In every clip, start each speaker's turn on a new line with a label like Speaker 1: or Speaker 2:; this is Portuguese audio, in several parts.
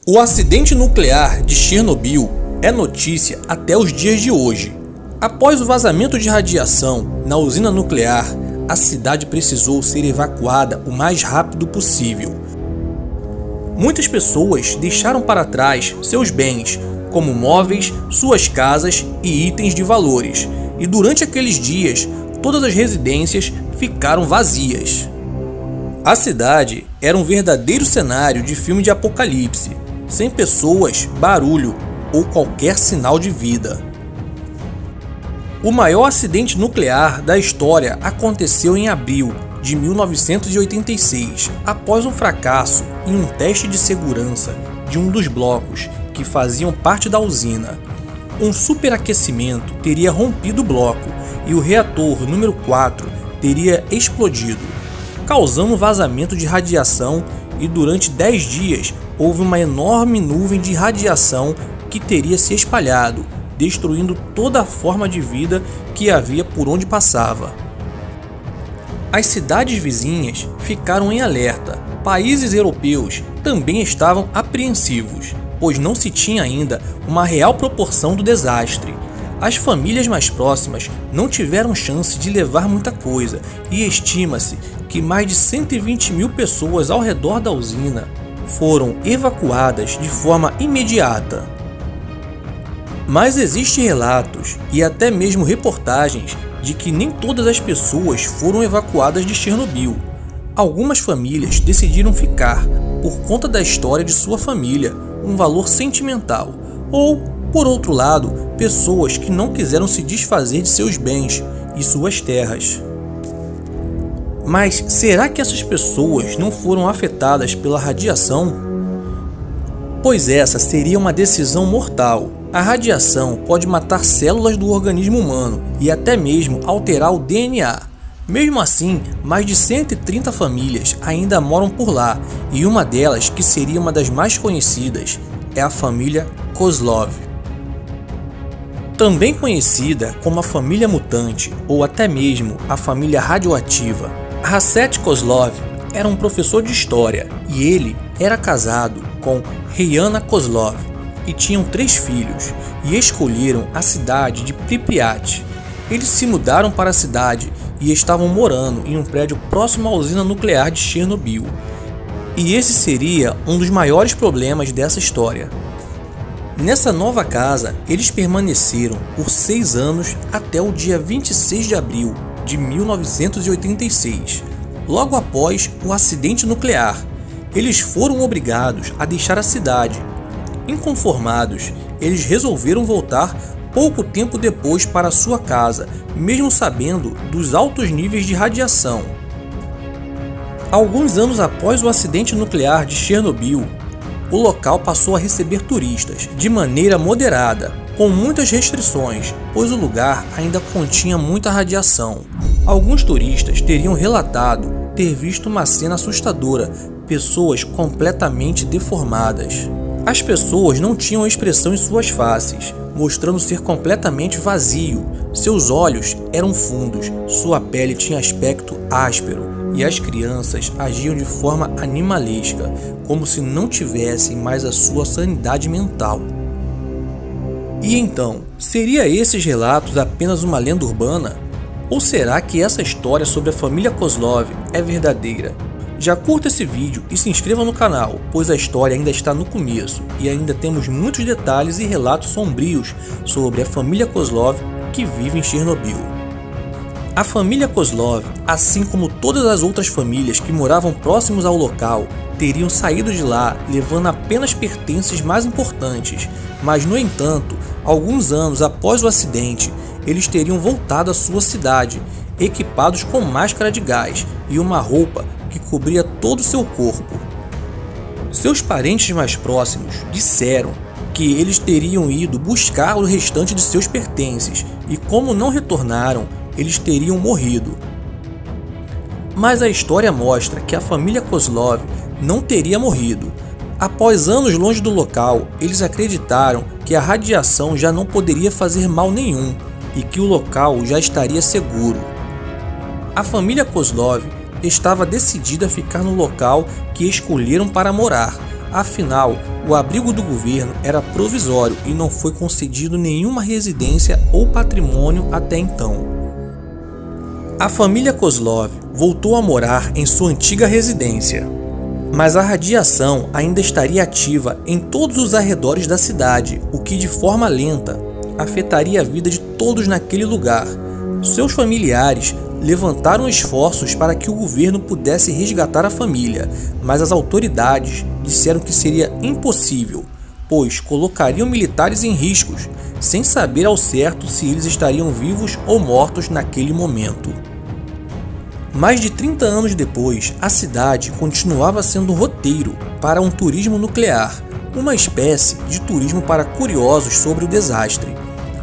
Speaker 1: O acidente nuclear de Chernobyl é notícia até os dias de hoje. Após o vazamento de radiação na usina nuclear, a cidade precisou ser evacuada o mais rápido possível. Muitas pessoas deixaram para trás seus bens, como móveis, suas casas e itens de valores, e durante aqueles dias, todas as residências ficaram vazias. A cidade era um verdadeiro cenário de filme de apocalipse, sem pessoas, barulho ou qualquer sinal de vida. O maior acidente nuclear da história aconteceu em abril de 1986, após um fracasso em um teste de segurança de um dos blocos que faziam parte da usina. Um superaquecimento teria rompido o bloco e o reator número 4 teria explodido, causando um vazamento de radiação, e durante 10 dias houve uma enorme nuvem de radiação que teria se espalhado, destruindo toda a forma de vida que havia por onde passava. As cidades vizinhas ficaram em alerta. Países europeus também estavam apreensivos, pois não se tinha ainda uma real proporção do desastre. As famílias mais próximas não tiveram chance de levar muita coisa, e estima-se que mais de 120 mil pessoas ao redor da usina foram evacuadas de forma imediata. Mas existem relatos e até mesmo reportagens de que nem todas as pessoas foram evacuadas de Chernobyl. Algumas famílias decidiram ficar por conta da história de sua família, um valor sentimental, ou, por outro lado, pessoas que não quiseram se desfazer de seus bens e suas terras. Mas será que essas pessoas não foram afetadas pela radiação? Pois essa seria uma decisão mortal. A radiação pode matar células do organismo humano e até mesmo alterar o DNA. Mesmo assim, mais de 130 famílias ainda moram por lá, e uma delas, que seria uma das mais conhecidas, é a família Kozlov. Também conhecida como a família mutante ou até mesmo a família radioativa. Rasset Kozlov era um professor de história e ele era casado com Riana Kozlov e tinham 3 filhos, e escolheram a cidade de Pripyat. Eles se mudaram para a cidade e estavam morando em um prédio próximo à usina nuclear de Chernobyl. E esse seria um dos maiores problemas dessa história. Nessa nova casa, eles permaneceram por 6 anos até o dia 26 de abril de 1986, logo após o acidente nuclear. Eles foram obrigados a deixar a cidade. Inconformados, eles resolveram voltar pouco tempo depois para sua casa, mesmo sabendo dos altos níveis de radiação. Alguns anos após o acidente nuclear de Chernobyl, o local passou a receber turistas de maneira moderada, com muitas restrições, pois o lugar ainda continha muita radiação. Alguns turistas teriam relatado ter visto uma cena assustadora, pessoas completamente deformadas. As pessoas não tinham expressão em suas faces, mostrando ser completamente vazio. Seus olhos eram fundos, sua pele tinha aspecto áspero, e as crianças agiam de forma animalesca, como se não tivessem mais a sua sanidade mental. E então, seria esses relatos apenas uma lenda urbana? Ou será que essa história sobre a família Kozlov é verdadeira? Já curta esse vídeo e se inscreva no canal, pois a história ainda está no começo e ainda temos muitos detalhes e relatos sombrios sobre a família Kozlov que vive em Chernobyl. A família Kozlov, assim como todas as outras famílias que moravam próximos ao local, teriam saído de lá levando apenas pertences mais importantes, mas no entanto, alguns anos após o acidente, eles teriam voltado à sua cidade, equipados com máscara de gás e uma roupa que cobria todo o seu corpo. Seus parentes mais próximos disseram que eles teriam ido buscar o restante de seus pertences e, como não retornaram, eles teriam morrido. Mas a história mostra que a família Kozlov não teria morrido. Após anos longe do local, eles acreditaram que a radiação já não poderia fazer mal nenhum e que o local já estaria seguro. A família Kozlov estava decidida a ficar no local que escolheram para morar. Afinal, o abrigo do governo era provisório e não foi concedido nenhuma residência ou patrimônio até então. A família Kozlov voltou a morar em sua antiga residência, mas a radiação ainda estaria ativa em todos os arredores da cidade, o que de forma lenta afetaria a vida de todos naquele lugar. Seus familiares levantaram esforços para que o governo pudesse resgatar a família, mas as autoridades disseram que seria impossível, pois colocariam militares em riscos, sem saber ao certo se eles estariam vivos ou mortos naquele momento. Mais de 30 anos depois, a cidade continuava sendo um roteiro para um turismo nuclear, uma espécie de turismo para curiosos sobre o desastre.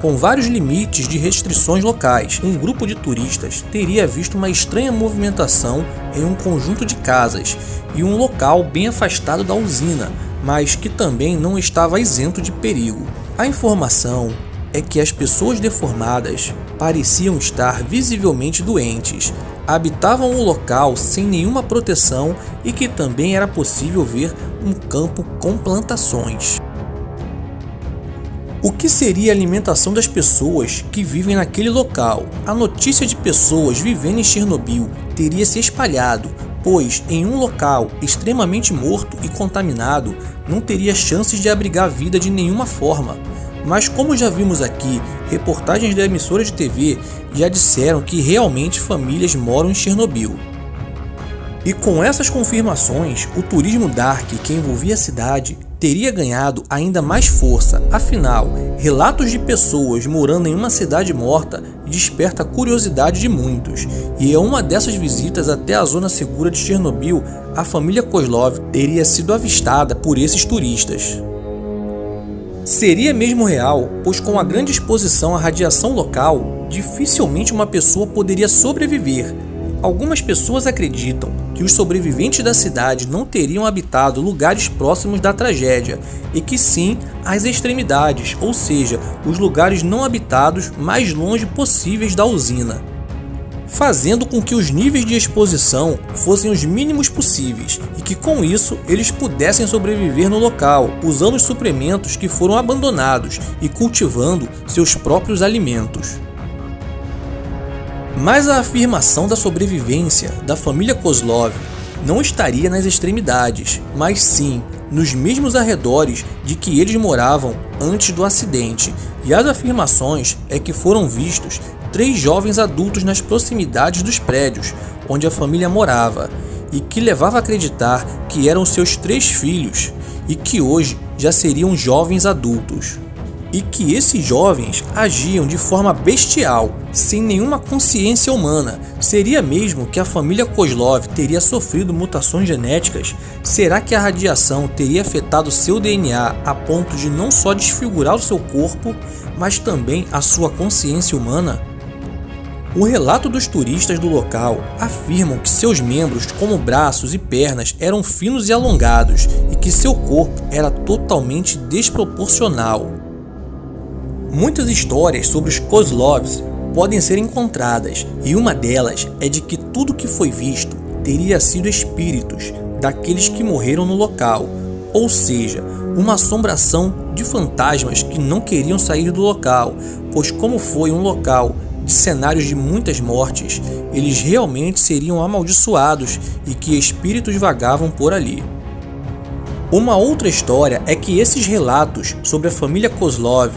Speaker 1: Com vários limites de restrições locais, um grupo de turistas teria visto uma estranha movimentação em um conjunto de casas e um local bem afastado da usina, mas que também não estava isento de perigo. A informação é que as pessoas deformadas pareciam estar visivelmente doentes, habitavam o local sem nenhuma proteção e que também era possível ver um campo com plantações. O que seria a alimentação das pessoas que vivem naquele local? A notícia de pessoas vivendo em Chernobyl teria se espalhado, pois em um local extremamente morto e contaminado não teria chances de abrigar vida de nenhuma forma. Mas como já vimos aqui, reportagens da emissora de TV já disseram que realmente famílias moram em Chernobyl. E com essas confirmações, o turismo dark que envolvia a cidade teria ganhado ainda mais força. Afinal, relatos de pessoas morando em uma cidade morta desperta a curiosidade de muitos, e em uma dessas visitas até a zona segura de Chernobyl, a família Kozlov teria sido avistada por esses turistas. Seria mesmo real, pois com a grande exposição à radiação local, dificilmente uma pessoa poderia sobreviver. Algumas pessoas acreditam que os sobreviventes da cidade não teriam habitado lugares próximos da tragédia e que sim as extremidades, ou seja, os lugares não habitados mais longe possíveis da usina, fazendo com que os níveis de exposição fossem os mínimos possíveis e que com isso eles pudessem sobreviver no local, usando os suplementos que foram abandonados e cultivando seus próprios alimentos. Mas a afirmação da sobrevivência da família Kozlov não estaria nas extremidades, mas sim nos mesmos arredores de que eles moravam antes do acidente, e as afirmações é que foram vistos 3 jovens adultos nas proximidades dos prédios onde a família morava, e que levava a acreditar que eram seus 3 filhos e que hoje já seriam jovens adultos. E que esses jovens agiam de forma bestial, sem nenhuma consciência humana. Seria mesmo que a família Kozlov teria sofrido mutações genéticas? Será que a radiação teria afetado seu DNA a ponto de não só desfigurar o seu corpo, mas também a sua consciência humana? O relato dos turistas do local afirmam que seus membros, como braços e pernas, eram finos e alongados e que seu corpo era totalmente desproporcional. Muitas histórias sobre os Kozlovs podem ser encontradas, e uma delas é de que tudo que foi visto teria sido espíritos daqueles que morreram no local, ou seja, uma assombração de fantasmas que não queriam sair do local, pois como foi um local de cenários de muitas mortes, eles realmente seriam amaldiçoados e que espíritos vagavam por ali. Uma outra história é que esses relatos sobre a família Kozlov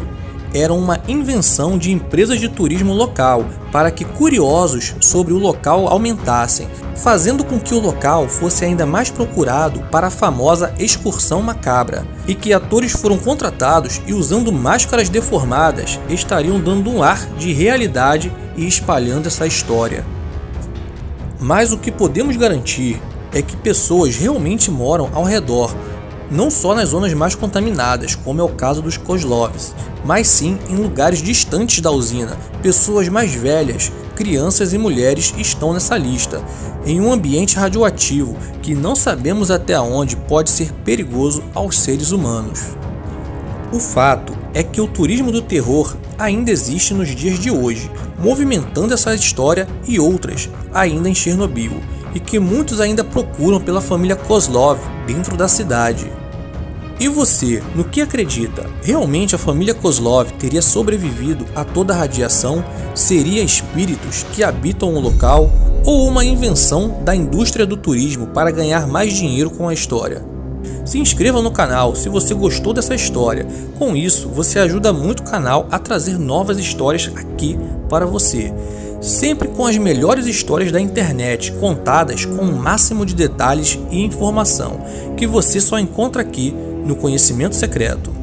Speaker 1: eram uma invenção de empresas de turismo local para que curiosos sobre o local aumentassem, fazendo com que o local fosse ainda mais procurado para a famosa excursão macabra, e que atores foram contratados e usando máscaras deformadas estariam dando um ar de realidade e espalhando essa história. Mas o que podemos garantir é que pessoas realmente moram ao redor, não só nas zonas mais contaminadas, como é o caso dos Kozlovs, mas sim em lugares distantes da usina. Pessoas mais velhas, crianças e mulheres estão nessa lista, em um ambiente radioativo que não sabemos até onde pode ser perigoso aos seres humanos. O fato é que o turismo do terror ainda existe nos dias de hoje, movimentando essa história e outras ainda em Chernobyl, e que muitos ainda procuram pela família Kozlov dentro da cidade. E você, no que acredita? Realmente a família Kozlov teria sobrevivido a toda a radiação? Seria espíritos que habitam o local? Ou uma invenção da indústria do turismo para ganhar mais dinheiro com a história? Se inscreva no canal se você gostou dessa história. Com isso, você ajuda muito o canal a trazer novas histórias aqui para você. Sempre com as melhores histórias da internet, contadas com o máximo de detalhes e informação, que você só encontra aqui no Conhecimento Secreto.